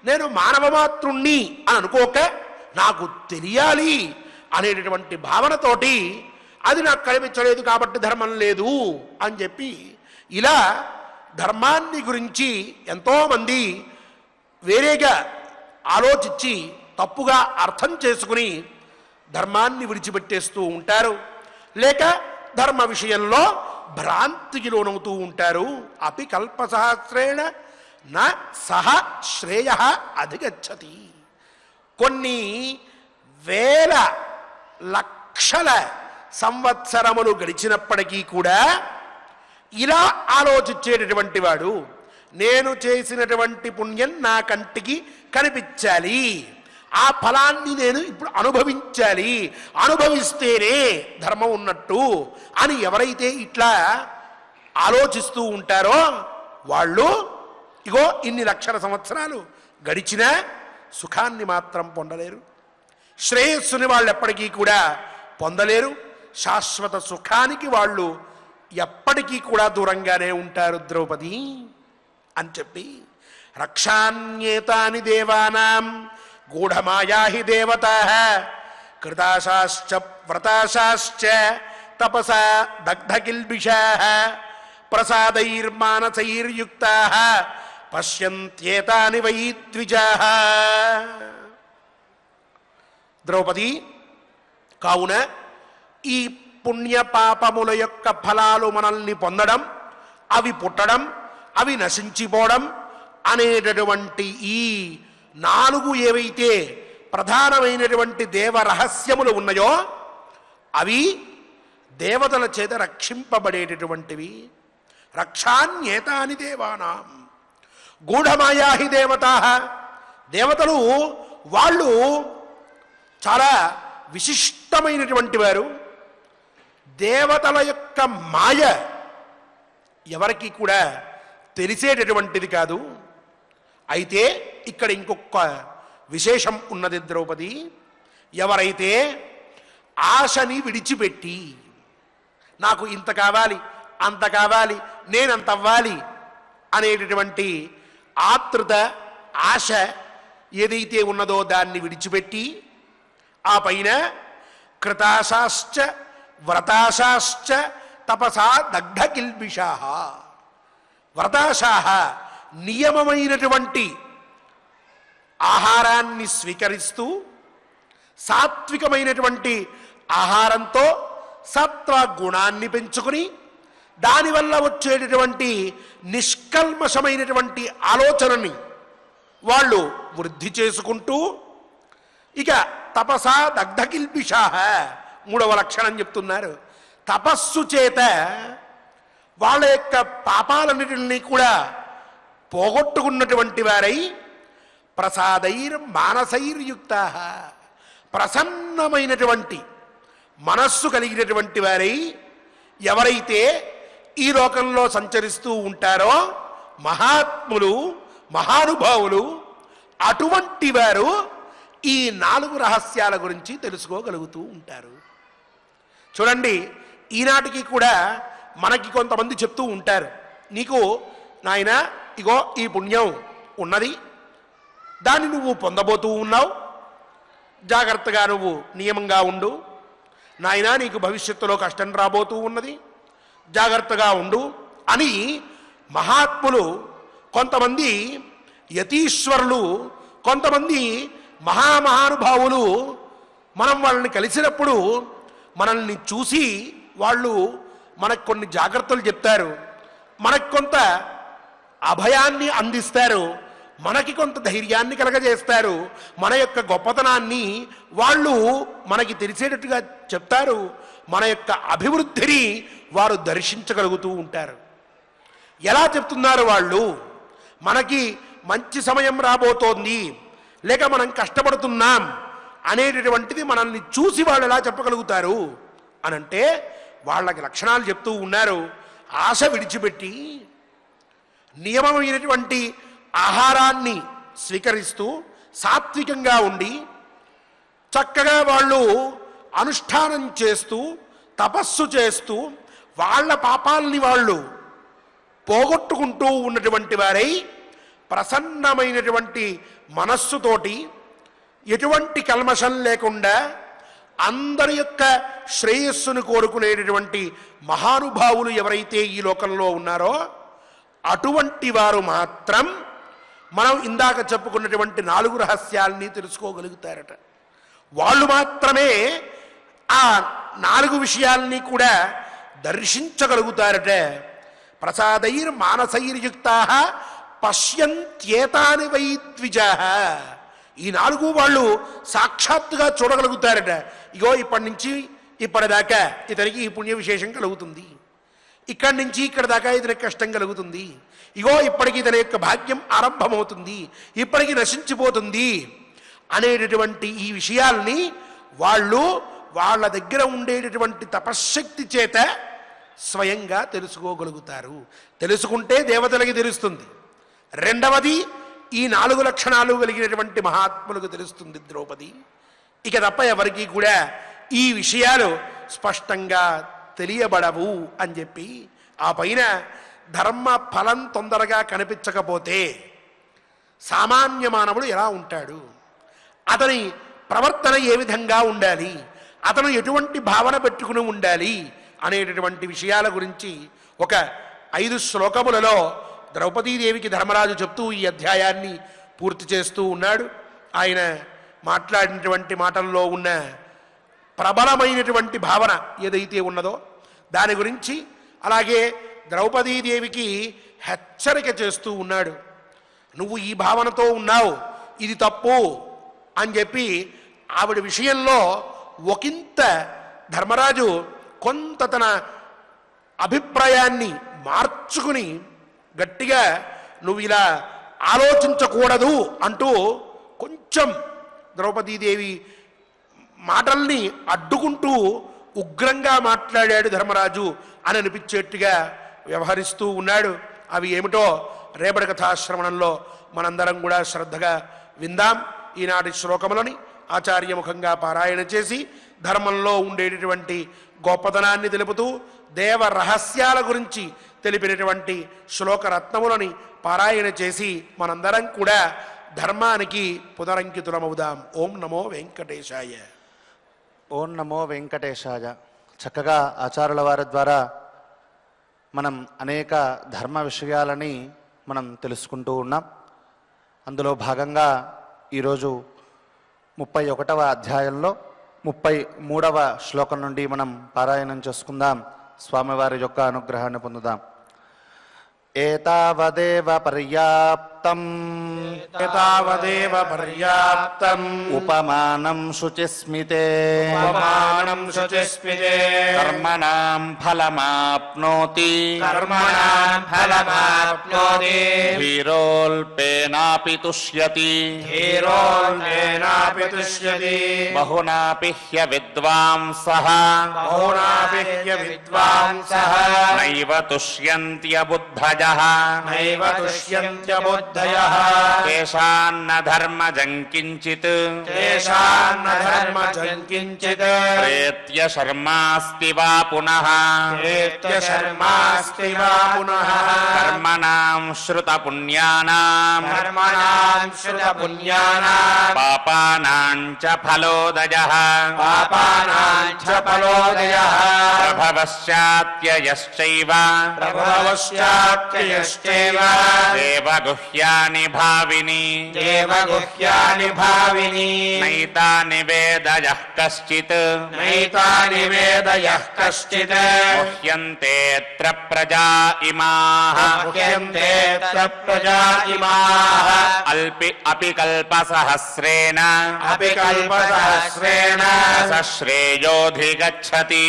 నేను మానవమాత్రుణ్ణి అని అనుకోక నాకు తెలియాలి అనేటటువంటి భావనతోటి అది నాకు కనిపించలేదు కాబట్టి ధర్మం లేదు అని చెప్పి ఇలా ధర్మాన్ని గురించి ఎంతోమంది వేరేగా ఆలోచించి తప్పుగా అర్థం చేసుకుని ధర్మాన్ని విడిచిపెట్టేస్తూ ఉంటారు, లేక ధర్మ విషయంలో భ్రాంతికి లోనవుతూ ఉంటారు. అపి కల్పసహస్రేణ న సహ శ్రేయ అధిగచ్చతి. కొన్ని వేల లక్షల సంవత్సరములు గడిచినప్పటికీ కూడా ఇలా ఆలోచించేటటువంటి వాడు, నేను చేసినటువంటి పుణ్యం నా కంటికి కనిపించాలి, ఆ ఫలాన్ని నేను ఇప్పుడు అనుభవించాలి, అనుభవిస్తేనే ధర్మం ఉన్నట్టు అని ఎవరైతే ఇట్లా ఆలోచిస్తూ ఉంటారో వాళ్ళు ఇగో ఇన్ని లక్షల సంవత్సరాలు గడిచినా సుఖాన్ని మాత్రం పొందలేరు, శ్రేయస్సుని వాళ్ళు ఎప్పటికీ కూడా పొందలేరు, శాశ్వత సుఖానికి వాళ్ళు ఎప్పటికీ కూడా దూరంగానే ఉంటారు ద్రౌపది అని చెప్పి రక్షాన్యేతాని దేవానాం గూఢమాయా హి దేవతాః కృతాశాశ్చ వ్రతాశాశ్చ తపసా దగ్ధకిల్బిషాః ప్రసాదైర్మానసైర్యుక్తాః పశ్యంత్యేతాని వై ద్విజాః. ద్రౌపది, కావున ఈ పుణ్య పాపముల యొక్క ఫలాలు మనల్ని పొందడం, అవి పుట్టడం, అవి నశించిపోవడం అనేటటువంటి ఈ 4 ఏవైతే ప్రధానమైనటువంటి దేవ రహస్యములు ఉన్నాయో అవి దేవతల చేత రక్షింపబడేటటువంటివి. రక్షాన్యేతాని దేవానాం గూఢమాయా హి దేవతాః. దేవతలు వాళ్ళు చాలా విశిష్టమైనటువంటి వారు. దేవతల యొక్క మాయ ఎవరికి కూడా తెలిసేటటువంటిది కాదు. అయితే ఇక్కడ ఇంకొక విశేషం ఉన్నది ద్రౌపది. ఎవరైతే ఆశని విడిచిపెట్టి నాకు ఇంత కావాలి, అంత కావాలి, నేనంత అవ్వాలి అనేటటువంటి ఆతృత, ఆశ ఏదైతే ఉన్నదో దాన్ని విడిచిపెట్టి ఆ పైన కృతాశాశ్చ వ్రతాశాశ్చ తపసా దగ్ధకిల్బిషాః. వ్రతాశాః నియమమైనటువంటి ఆహారాన్ని స్వీకరిస్తూ సాత్వికమైనటువంటి ఆహారంతో సత్వ గుణాన్ని పెంచుకుని దానివల్ల వచ్చేటటువంటి నిష్కల్మషమైనటువంటి ఆలోచనని వాళ్ళు వృద్ధి చేసుకుంటూ ఇక తపసా దగ్ధకిల్బిషాః 3వ లక్షణం చెప్తున్నారు. తపస్సు చేత వాళ్ళ యొక్క పాపాలన్నిటిని కూడా పోగొట్టుకున్నటువంటి వారై ప్రసాదైర్ మానసైర్యుక్తాః ప్రసన్నమైనటువంటి మనస్సు కలిగినటువంటి వారై ఎవరైతే ఈ లోకంలో సంచరిస్తూ ఉంటారో మహాత్ములు, మహానుభావులు, అటువంటి వారు ఈ 4 రహస్యాల గురించి తెలుసుకోగలుగుతూ ఉంటారు. చూడండి, ఈనాటికి కూడా మనకి కొంతమంది చెప్తూ ఉంటారు, నీకు నాయన ఇగో ఈ పుణ్యం ఉన్నది, దాన్ని నువ్వు పొందబోతూ ఉన్నావు, జాగ్రత్తగా నువ్వు నియమంగా ఉండు, నాయనా నీకు భవిష్యత్తులో కష్టం రాబోతూ ఉన్నది, జాగ్రత్తగా ఉండు అని మహాత్ములు, కొంతమంది యతీశ్వరులు, కొంతమంది మహామహానుభావులు మనం వాళ్ళని కలిసినప్పుడు మనల్ని చూసి వాళ్ళు మనకు కొన్ని జాగ్రత్తలు చెప్తారు, మనకు కొంత అభయాన్ని అందిస్తారు, మనకి కొంత ధైర్యాన్ని కలగజేస్తారు, మన యొక్క గొప్పతనాన్ని వాళ్ళు మనకి తెలిసేటట్టుగా చెప్తారు, మన యొక్క అభివృద్ధిని వారు దర్శించగలుగుతూ ఉంటారు. ఎలా చెప్తున్నారు వాళ్ళు? మనకి మంచి సమయం రాబోతోంది, లేక మనం కష్టపడుతున్నాం అనేటటువంటిది మనల్ని చూసి వాళ్ళు ఎలా చెప్పగలుగుతారు అనంటే వాళ్ళకి లక్షణాలు చెప్తూ ఉన్నారు. ఆశ విడిచిపెట్టి నియమమైనటువంటి ఆహారాన్ని స్వీకరిస్తూ సాత్వికంగా ఉండి చక్కగా వాళ్ళు అనుష్ఠానం చేస్తూ తపస్సు చేస్తూ వాళ్ళ పాపాలని వాళ్ళు పోగొట్టుకుంటూ ఉన్నటువంటి వారై ప్రసన్నమైనటువంటి మనస్సుతోటి ఎటువంటి కల్మషం లేకుండా అందరి యొక్క శ్రేయస్సును కోరుకునేటటువంటి మహానుభావులు ఎవరైతే ఈ లోకంలో ఉన్నారో అటువంటి వారు మాత్రం మనం ఇందాక చెప్పుకున్నటువంటి 4 రహస్యాల్ని తెలుసుకోగలుగుతారట. వాళ్ళు మాత్రమే ఆ 4 విషయాల్ని కూడా దర్శించగలుగుతారట. ప్రసాదైర్ మానసైర్యుక్తాః పశ్యంత్యేతాని వై ద్విజాః. ఈ 4 వాళ్ళు సాక్షాత్తుగా చూడగలుగుతారట. ఇగో ఇప్పటి నుంచి ఇప్పటిదాకా ఇతనికి ఈ పుణ్య విశేషం కలుగుతుంది, ఇక్కడి నుంచి ఇక్కడ దాకా ఇతనికి కష్టం కలుగుతుంది, ఇగో ఇప్పటికి ఇతని యొక్క భాగ్యం ఆరంభమవుతుంది, ఇప్పటికి నశించిపోతుంది అనేటటువంటి ఈ విషయాల్ని వాళ్ళు వాళ్ళ దగ్గర ఉండేటటువంటి తపశ్శక్తి చేత స్వయంగా తెలుసుకోగలుగుతారు. తెలుసుకుంటే దేవతలకి తెలుస్తుంది. రెండవది ఈ 4 లక్షణాలు కలిగినటువంటి మహాత్ములకు తెలుస్తుంది ద్రౌపది. ఇక తప్ప ఎవరికి కూడా ఈ విషయాలు స్పష్టంగా తెలియబడవు అని చెప్పి ఆ పైన ధర్మ ఫలం తొందరగా కనిపించకపోతే సామాన్య మానవుడు ఎలా ఉంటాడు, అతని ప్రవర్తన ఏ విధంగా ఉండాలి, అతను ఎటువంటి భావన పెట్టుకుని ఉండాలి అనేటటువంటి విషయాల గురించి ఒక 5 శ్లోకములలో ద్రౌపదీదేవికి ధర్మరాజు చెప్తూ ఈ అధ్యాయాన్ని పూర్తి చేస్తూ ఉన్నాడు. ఆయన మాట్లాడినటువంటి మాటల్లో ఉన్న ప్రబలమైనటువంటి భావన ఏదైతే ఉన్నదో దాని గురించి, అలాగే ద్రౌపదీదేవికి హెచ్చరిక చేస్తూ ఉన్నాడు. నువ్వు ఈ భావనతో ఉన్నావు, ఇది తప్పు అని చెప్పి ఆవిడ విషయంలో ఒకంత ధర్మరాజు కొంత తన అభిప్రాయాన్ని మార్చుకుని గట్టిగా నువ్వు ఇలా ఆలోచించకూడదు అంటూ కొంచెం ద్రౌపదీదేవి మాటల్ని అడ్డుకుంటూ ఉగ్రంగా మాట్లాడాడు ధర్మరాజు అని అనిపించేట్టుగా వ్యవహరిస్తూ ఉన్నాడు. అవి ఏమిటో రేపటి కథాశ్రవణంలో మనందరం కూడా శ్రద్ధగా విందాం. ఈనాటి శ్లోకములని ఆచార్యముఖంగా పారాయణ చేసి ధర్మంలో ఉండేటటువంటి గొప్పతనాన్ని తెలుపుతూ దేవ రహస్యాల గురించి తెలిపినటువంటి శ్లోకరత్నములని పారాయణ చేసి మనందరం కూడా ధర్మానికి పునరంకితులమవుదాం. ఓం నమో వెంకటేశాయ. ఓం నమో వెంకటేశాయ. చక్కగా ఆచార్యుల వారి ద్వారా మనం అనేక ధర్మ విషయాలని మనం తెలుసుకుంటూ ఉన్నాం. అందులో భాగంగా ఈరోజు 31వ అధ్యాయంలో 33వ శ్లోకం నుండి మనం పారాయణం చేసుకుందాం. స్వామివారి యొక్క అనుగ్రహాన్ని పొందుదాం. ఏతావదేవ పర్యాప్తం ఏతావదేవ పర్యాప్తం ఉపమానం శుచిస్మితే ఉపమానం శుచిస్మితే కర్మణాం ఫలమాప్నోతి కర్మణాం ఫలమాప్నోతి ధీరోల్పేనాపి తుష్యతి ధీరోల్పేనాపి తుష్యతి బహునాపి హ్యవిద్వాంసః బహునాపి హ్యవిద్వాంసః నైవ తుష్యంత్యబుద్ధయః నైవ తుష్యంత్యబుద్ధయః కేశాన్న ధర్మజం కించిత్ తేషాన్న ధర్మజం కించిత్ ప్రేత్య శర్మాస్తి వా పునః ప్రేత్య శర్మాస్తి వా పునః కర్మణాం శ్రుత పుణ్యానాం కర్మణాం శ్రుత పుణ్యానాం పాపానాం చ ఫలోదయః పాపానాం చ ఫలోదయః ప్రభవశ్చాత్యయశ్చైవ ప్రభవశ్చాత్యయశ్చైవ దేవగుహ్యాని భావిని దేవగుహ్యాని భావిని నైతాని వేదయః కశ్చిత్ నైతాని వేదయః కశ్చిత్ ముహ్యంతేత్ర ప్రజా ఇమాః ముహ్యంతేత్ర ప్రజా ఇమాః అపి కల్పసహస్రేణ అపి కల్పసహస్రేణ సశ్రేయోధిగచ్చతి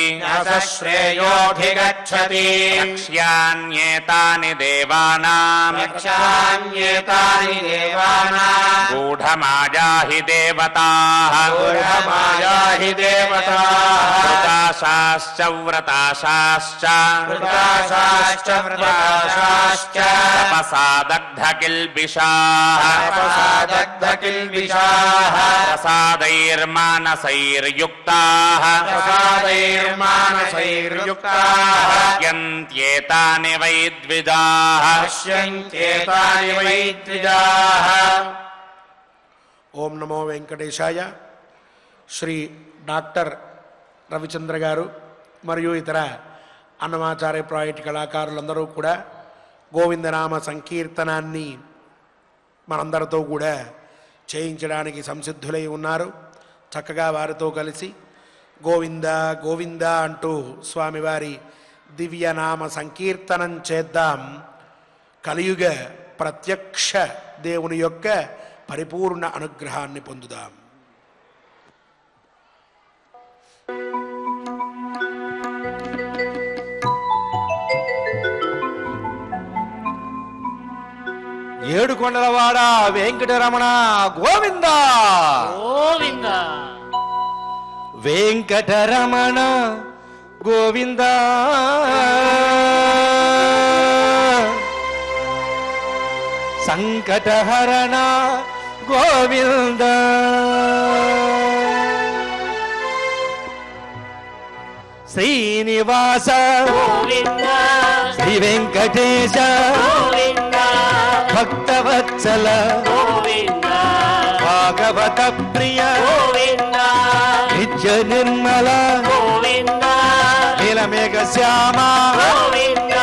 శ్రేయోధిగచ్చతి రక్ష్యాన్యేతాని దేవానాం రక్షాన్యేతాని దేవానాం గూఢమాయాహి దేవతాః గూఢమాయాహి దేవతాః వ్రతాశాశ్చ వ్రతాశాశ్చ వృతాశాశ్చ వృతాశాశ్చ తపసాదగ్ధకిల్బిషాః తపసాదగ్ధకిల్బిషాః ప్రసాదైర్మానసైర్యుక్తాః ప్రసాదైర్మానసైర్యుక్తాః పశ్యంత్యేతాని why ద్విజాః పశ్యంత్యేతాని why ద్విజాః. Om Namo Venkatesaya. Shri doctor Ravichandra గారు మరియు ఇతర అన్నమాచార్య ప్రాజెక్ట్ కళాకారులందరూ కూడా గోవిందనామ సంకీర్తనాన్ని మనందరితో కూడా చేయించడానికి సంసిద్ధులై ఉన్నారు. చక్కగా వారితో కలిసి గోవింద గోవింద అంటూ స్వామివారి దివ్యనామ సంకీర్తనం చేద్దాం. కలియుగ ప్రత్యక్ష దేవుని యొక్క పరిపూర్ణ అనుగ్రహాన్ని పొందుదాం. ఏడుకొండలవాడ వెంకటరమణ గోవింద గోవింద వెంకటరమణ గోవింద సంకటహరణ గోవింద శ్రీనివాస గోవింద శ్రీ వెంకటేశ గోవింద భక్తవత్సల గోవింద భాగవత ప్రియ గోవింద నిత్య నిర్మల గోవింద నీలమేఘ శ్యామ గోవింద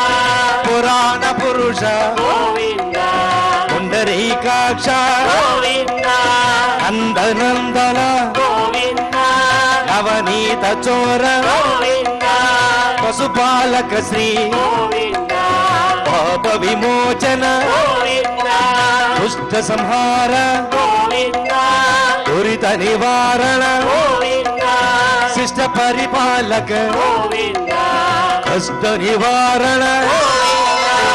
పురాణ పురుష గోవింద పుండరీకాక్ష గోవింద నందనందన గోవింద నవనీత చోర గోవింద పశుపాలక శ్రీ గోవింద పాప విమోచన గోవింద దుష్ట సంహార గోవింద దురిత నివారణ గోవింద శిష్ట పరిపాలక గోవింద కష్ట నివారణ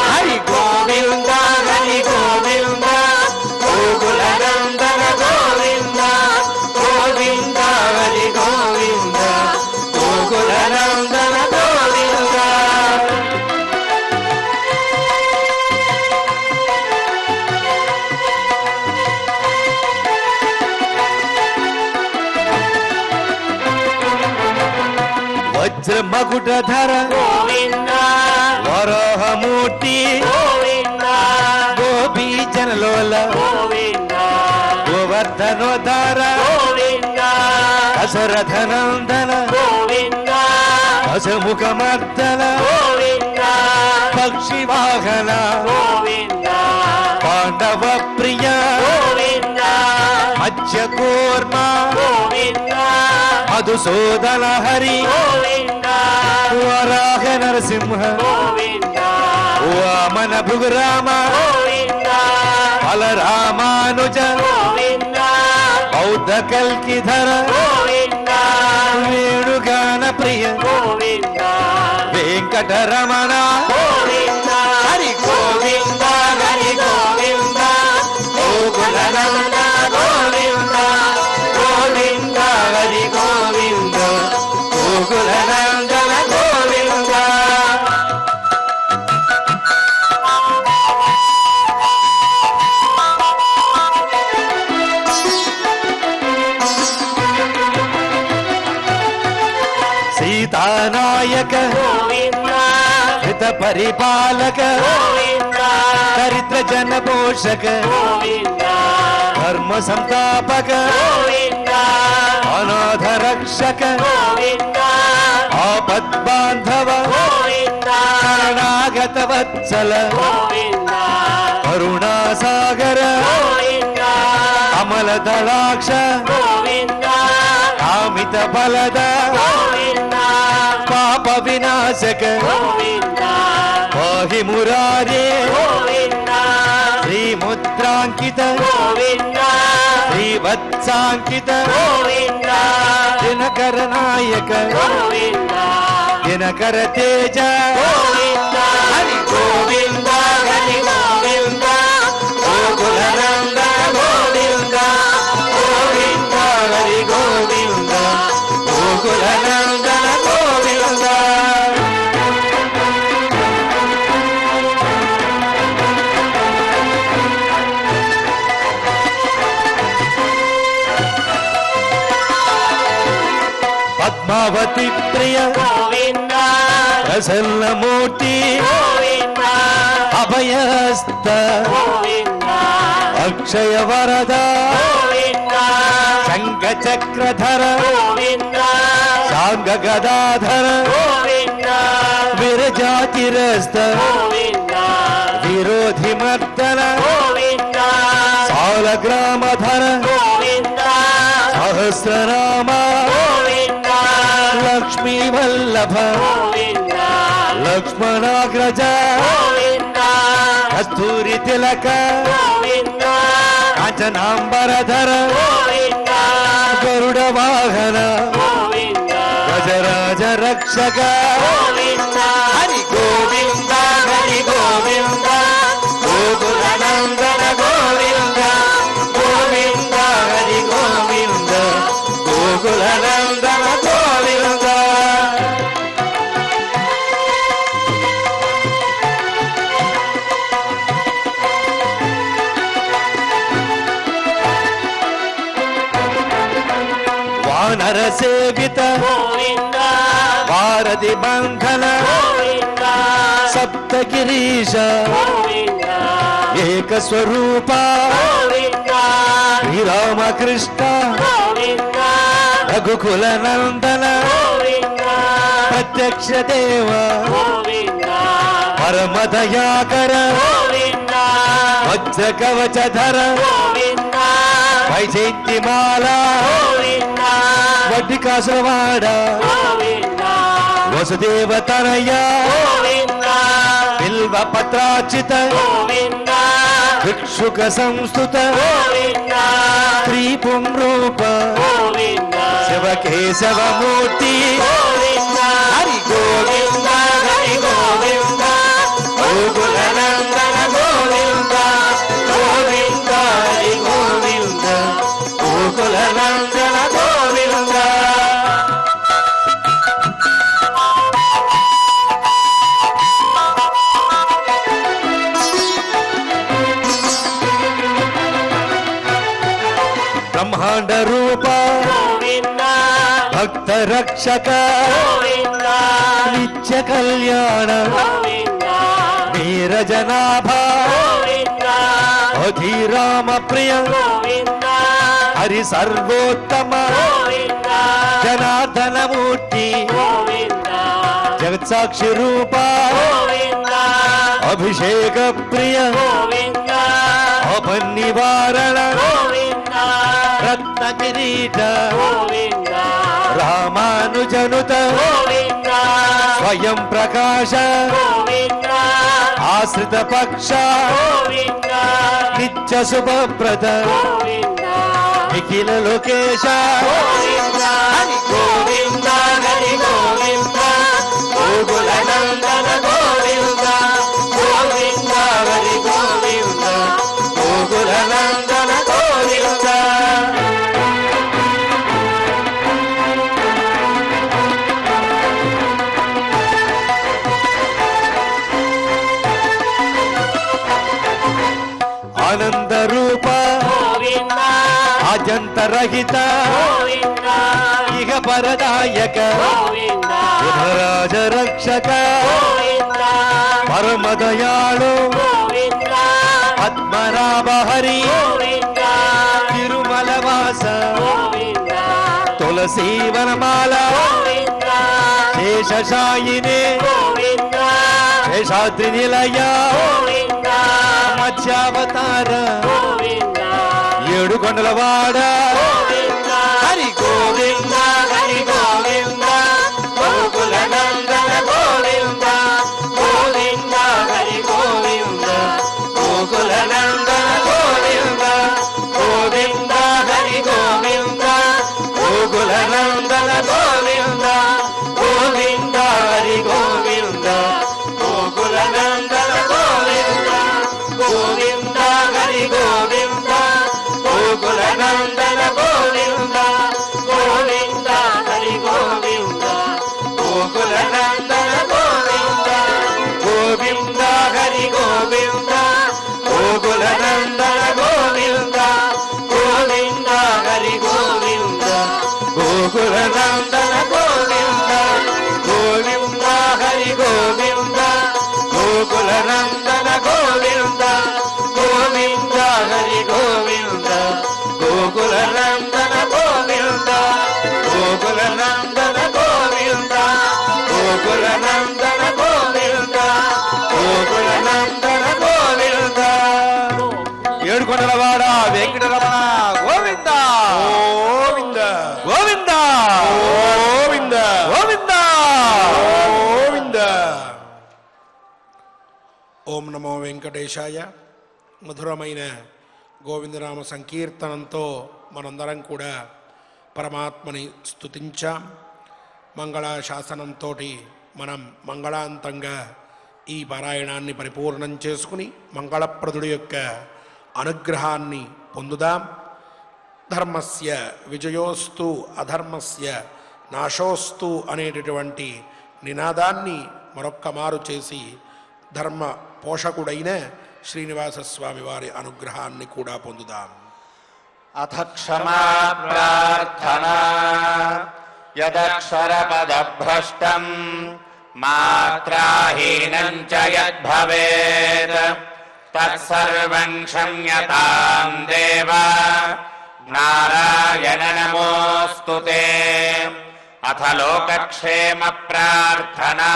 హరి గోవింద హరి గోవింద గోకుల నందన గోవింద గోవింద హరి గోవింద గోకుల నందన గోవింద వజ్ర మకుటధర గోవింద వరహమూర్తి గోవింద గోపీ జనలోల గోవింద గోవర్ధనోధార గోవింద దశరథనందన గోవింద దశముఖమర్దన గోవింద పక్షి వాహన గోవింద పాండవ ప్రియ గోవింద మత్స్య కూర్మ గోవింద మధుసూదన హరి గోవింద వరాహ నరసింహ గోవింద వామన భృగురామ గోవింద బలరామానుజ గోవింద బౌద్ధ కల్కిధర గోవింద వేణుగాన ప్రియ గోవింద వెంకటరమణ గోవింద హరి గోవింద హరి గోవింద గోకుల నందన గోవింద గోవింద హరి గోవింద గోకుల నందన గోవింద సీతానాయక గోవింద హిత పరిపాలక గోవింద దరిద్ర జన పోషక గోవింద ధర్మ సంతాపక గోవింద అనాథ రక్షక గోవింద ఆపద్ బాంధవ గోవింద శరణాగత వత్సల గోవింద కరుణాసాగర గోవింద అమల దళాక్ష గోవింద కామిత ఫలద గోవింద పాప వినాశక గోవింద పాహి మురారే గోవింద శ్రీముద్రాంకిత గోవింద శ్రీవత్సాంకిత గోవింద దినకర నాయక గోవింద దినకర తేజ గోవింద హరి గోవింద హరి గోవింద గోకుల నందన గోవింద గోవింద హరి గోవింద గోకుల నందన గోవింద పద్మావతి ప్రియ గోవింద ప్రసన్నమూర్తి గోవింద అభయస్త గోవింద అక్షయ వరద గోవింద శంఖ చక్రధర గోవింద సాంగ గదాధర గోవింద విరజాతిరస్త గోవింద విరోధి మర్దన గోవింద సాలగ్రామధర గోవింద సహస్రనామ గోవింద లక్ష్మీ వల్లభ గోవింద లక్ష్మణాగ్రజ గోవింద కస్తూరి తిలక గోవింద కాంచనాంబరధర గోవింద గరుడ వాహన గోవింద గజరాజ రక్షక గోవింద హరి గోవింద హరి గోవింద గోకుల నందన గోవింద గోవింద హరి గోవింద గోకుల నందన గోవింద వానర సేవిత గోవింద వారధి బంధన గోవింద సప్తగిరీశ గోవింద ఏకస్వరూప గోవింద శ్రీరామకృష్ణ గోవింద రఘుకుల నందన గోవింద ప్రత్యక్ష దేవ గోవింద పరమదయాకర గోవింద వజ్ర కవచధర గోవింద వైజయంతిమాల గోవింద వడ్డికాసులవాడ గోవింద వసుదేవ తనయ గోవింద బిల్వ పత్రాచిత గోవింద భిక్షుక సంస్థుత గోవింద స్త్రీ పుంరూప గోవింద శివకేశవమూర్తి గోవింద హరి గోవింద హరి గోవింద గోకుల నందన గోవింద గోవింద హరి గోవింద గోకుల నందన గోవింద బ్రహ్మాండ రూప గోవింద భక్త రక్షక గోవింద నిత్య కళ్యాణ గోవింద నీరజనాభ గోవింద అధిరామ ప్రియ గోవింద హరి సర్వోత్తమ గోవింద జనార్దనమూర్తి గోవింద జగత్సాక్షి రూప గోవింద అభిషేక ప్రియ గోవింద అపన్నివారణ గోవింద రత్న కిరీట గోవింద రామానుజనుత గోవింద స్వయం ప్రకాశ గోవింద ఆశ్రిత పక్ష గోవింద నిత్య శుభప్రద గోవింద నిఖిల లోకేశ గోవింద హరి గోవింద హరి గోవింద గోకుల నందన గోవింద గోవింద హరి గోవింద గోకుల నందన గోవింద ఆనంద రూప గోవింద అజంతరహిత గోవింద ఇహ పరదాయక గోవింద యుధరాజ రక్షక గోవింద పరమదయాళు గోవింద పద్మనాభ హరి గోవింద తిరుమల వాస గోవింద తులసీ వనమాల గోవింద శేషశాయినే గోవింద శేషాద్రి నిలయ గోవింద మధ్యావతార గోవింద ఏడు కొండలవాడ గోవింద హరి గోవింద హరి గోవింద గోకుల నందన గోవింద గోవింద హరి గోవింద గోకుల నందన గోవింద గోవింద హరి గోవింద గోకుల నందన గోవింద గోవింద హరి గోవింద గోకుల నందన గోవింద గోవింద హరి గోవింద గోకుల నందన గోవింద గోవింద హరి గోవింద గోకుల నందన గోవింద గోవింద హరి గోవింద గోకుల నందన గోవింద గోవింద హరి గోవింద గోకుల నందన గోవింద గోవింద హరి గోవింద గోకుల నందన గోవింద గోవింద హరి గోవింద గోకుల నందన గోవింద గోకుల నందన గోవింద గోకుల నందన గోవింద గోకుల నందన గోవింద ఏడుకొండలవాడ వెంకటరమణ గోవింద గోవింద గోవింద గోవింద గోవింద గోవింద. ఓం నమో వెంకటేశాయ. మధురమైన గోవిందనామ సంకీర్తనంతో మనందరం కూడా పరమాత్మని స్తుతించాం. మంగళాశాసనంతో మనం మంగళాంతంగా ఈ పారాయణాన్ని పరిపూర్ణం చేసుకుని మంగళప్రదుడి యొక్క అనుగ్రహాన్ని పొందుదాం. ధర్మస్య విజయోస్తు అధర్మస్య నాశోస్తు అనేటటువంటి నినాదాన్ని మరొక్క మారు చేసి ధర్మ పోషకుడైన శ్రీనివాసస్వామి వారి అనుగ్రహాన్ని కూడా పొందుదాం. అథ క్షమా ప్రార్థనా యదక్షరపదభ్రష్టం మాత్రాహీనం చ యద్భవేత్ తత్సర్వం క్షమ్యతాం దేవ నారాయణ నమోస్తుతే. అథ లోకక్షేమ ప్రార్థనా.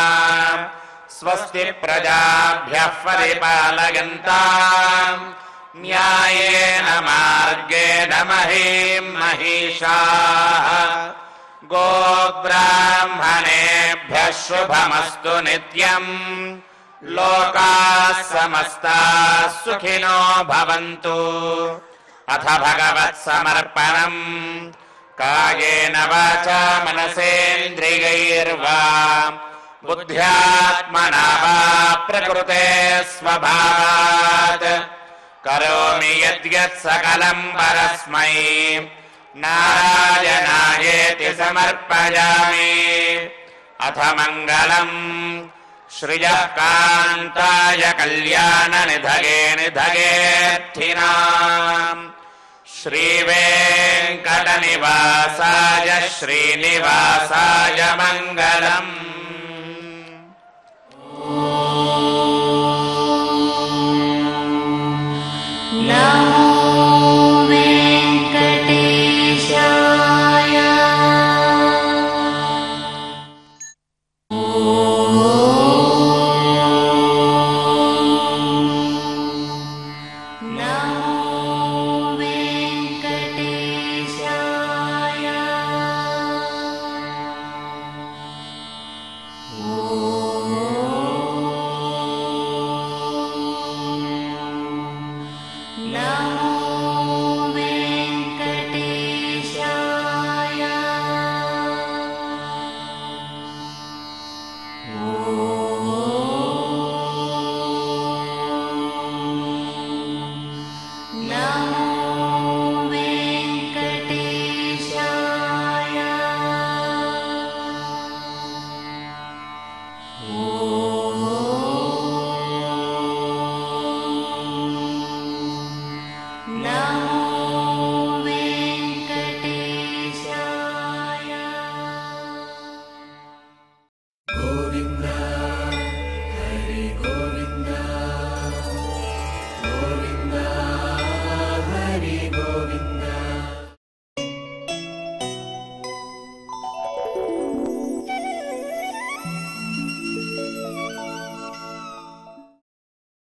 స్వస్తి ప్రజాభ్యః పరిపాలయంతాం న్యాయేన మార్గేణ మహీం మహిషాః. గోబ్రాహ్మణేభ్యः శుభమస్తు నిత్యం. లోకాः సమస్తాः సుఖినో భవంతు. అథ భగవత్సమర్పణం. కాయేన వాచా మనసేంద్రియైర్వా బుద్ధ్యాత్మనా వా ప్రకృతే స్వభావాత్ కరోమి యద్యత్ సకలం పరస్మై నారాయణాయేతి సమర్పయామి. అథ మంగళం శ్రియః కాంతాయ కళ్యాణ నిధగే నిధగేర్థినాం. శ్రీవేంకట నివాసాయ శ్రీనివాసాయ మంగళం.